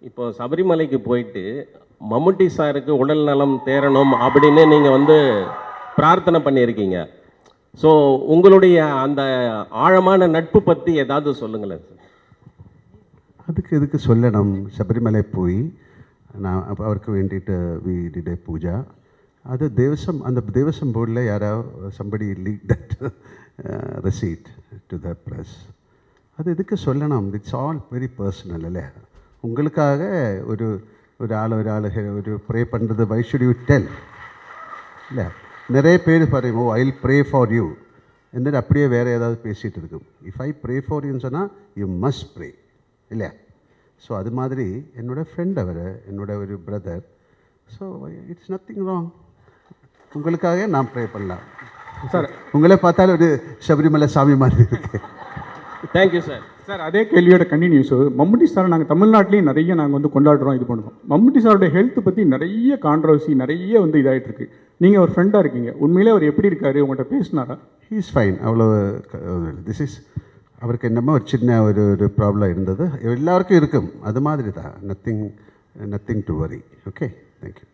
இப்போ சபரிமலைக்கு போயிட்டு மம்முட்டி சாருக்கு உடல் நலம் தேரணும் அப்படின்னு நீங்கள் வந்து பிரார்த்தனை பண்ணியிருக்கீங்க. ஸோ உங்களுடைய அந்த ஆழமான நட்பு பற்றி ஏதாவது சொல்லுங்களேன் சார். அதுக்கு எதுக்கு சொல்லணும்? சபரிமலை போய் நான் அவருக்கு வேண்டிட்டு வி டிட் ஏ பூஜா. அது தேவசம், அந்த தேவசம் போர்டில் யாராவது somebody leak that receipt to the press. அது எதுக்கு சொல்லணும்? இட்ஸ் ஆல் வெரி பர்சனல் இல்லையா? உங்களுக்காக ஒரு ஒரு ஒரு ப்ரே பண்ணுறது வை ஷுட் யூ டெல் இல்லை? நிறைய பேர் பாருங்க, oh I will pray for you എന്നിട്ട് அப்படியே வேறு ஏதாவது பேசிகிட்டு இருக்கும். இஃப் ஐ ப்ரே ஃபார் யூன்னு சொன்னால் யூ மஸ்ட் ப்ரே இல்லையா? ஸோ அது மாதிரி என்னோடய ஃப்ரெண்ட் அவர், என்னோட ஒரு brother. So it's nothing wrong. உங்களுக்காக நான் ப்ரே பண்ணலாம் சார். உங்களே பார்த்தாலும் ஒரு சபரிமலை சாமி மாதிரி இருக்கு. Thank you sir. சார் அதே கேள்வியோட கண்டினியூஸ். மம்முட்டி சார் நாங்கள் தமிழ்நாட்டிலையும் நிறைய நாங்கள் வந்து கொண்டாடுறோம், இது பண்ணுறோம். மம்முட்டி சாரோட ஹெல்த் பற்றி நிறைய கான்ட்ரவர்சி நிறைய வந்து இதாகிட்டு இருக்கு. நீங்கள் ஒரு ஃப்ரெண்டாக இருக்கீங்க, உண்மையிலே அவர் எப்படி இருக்காரு? உங்கள்கிட்ட பேசினாரா? He is fine. அவ்வளோ திஸ் இஸ் அவருக்கு என்னமோ ஒரு சின்ன ஒரு ப்ராப்ளம் இருந்தது, எல்லாருக்கும் இருக்கும், அது மாதிரி தான். Nothing to worry. Okay, thank you.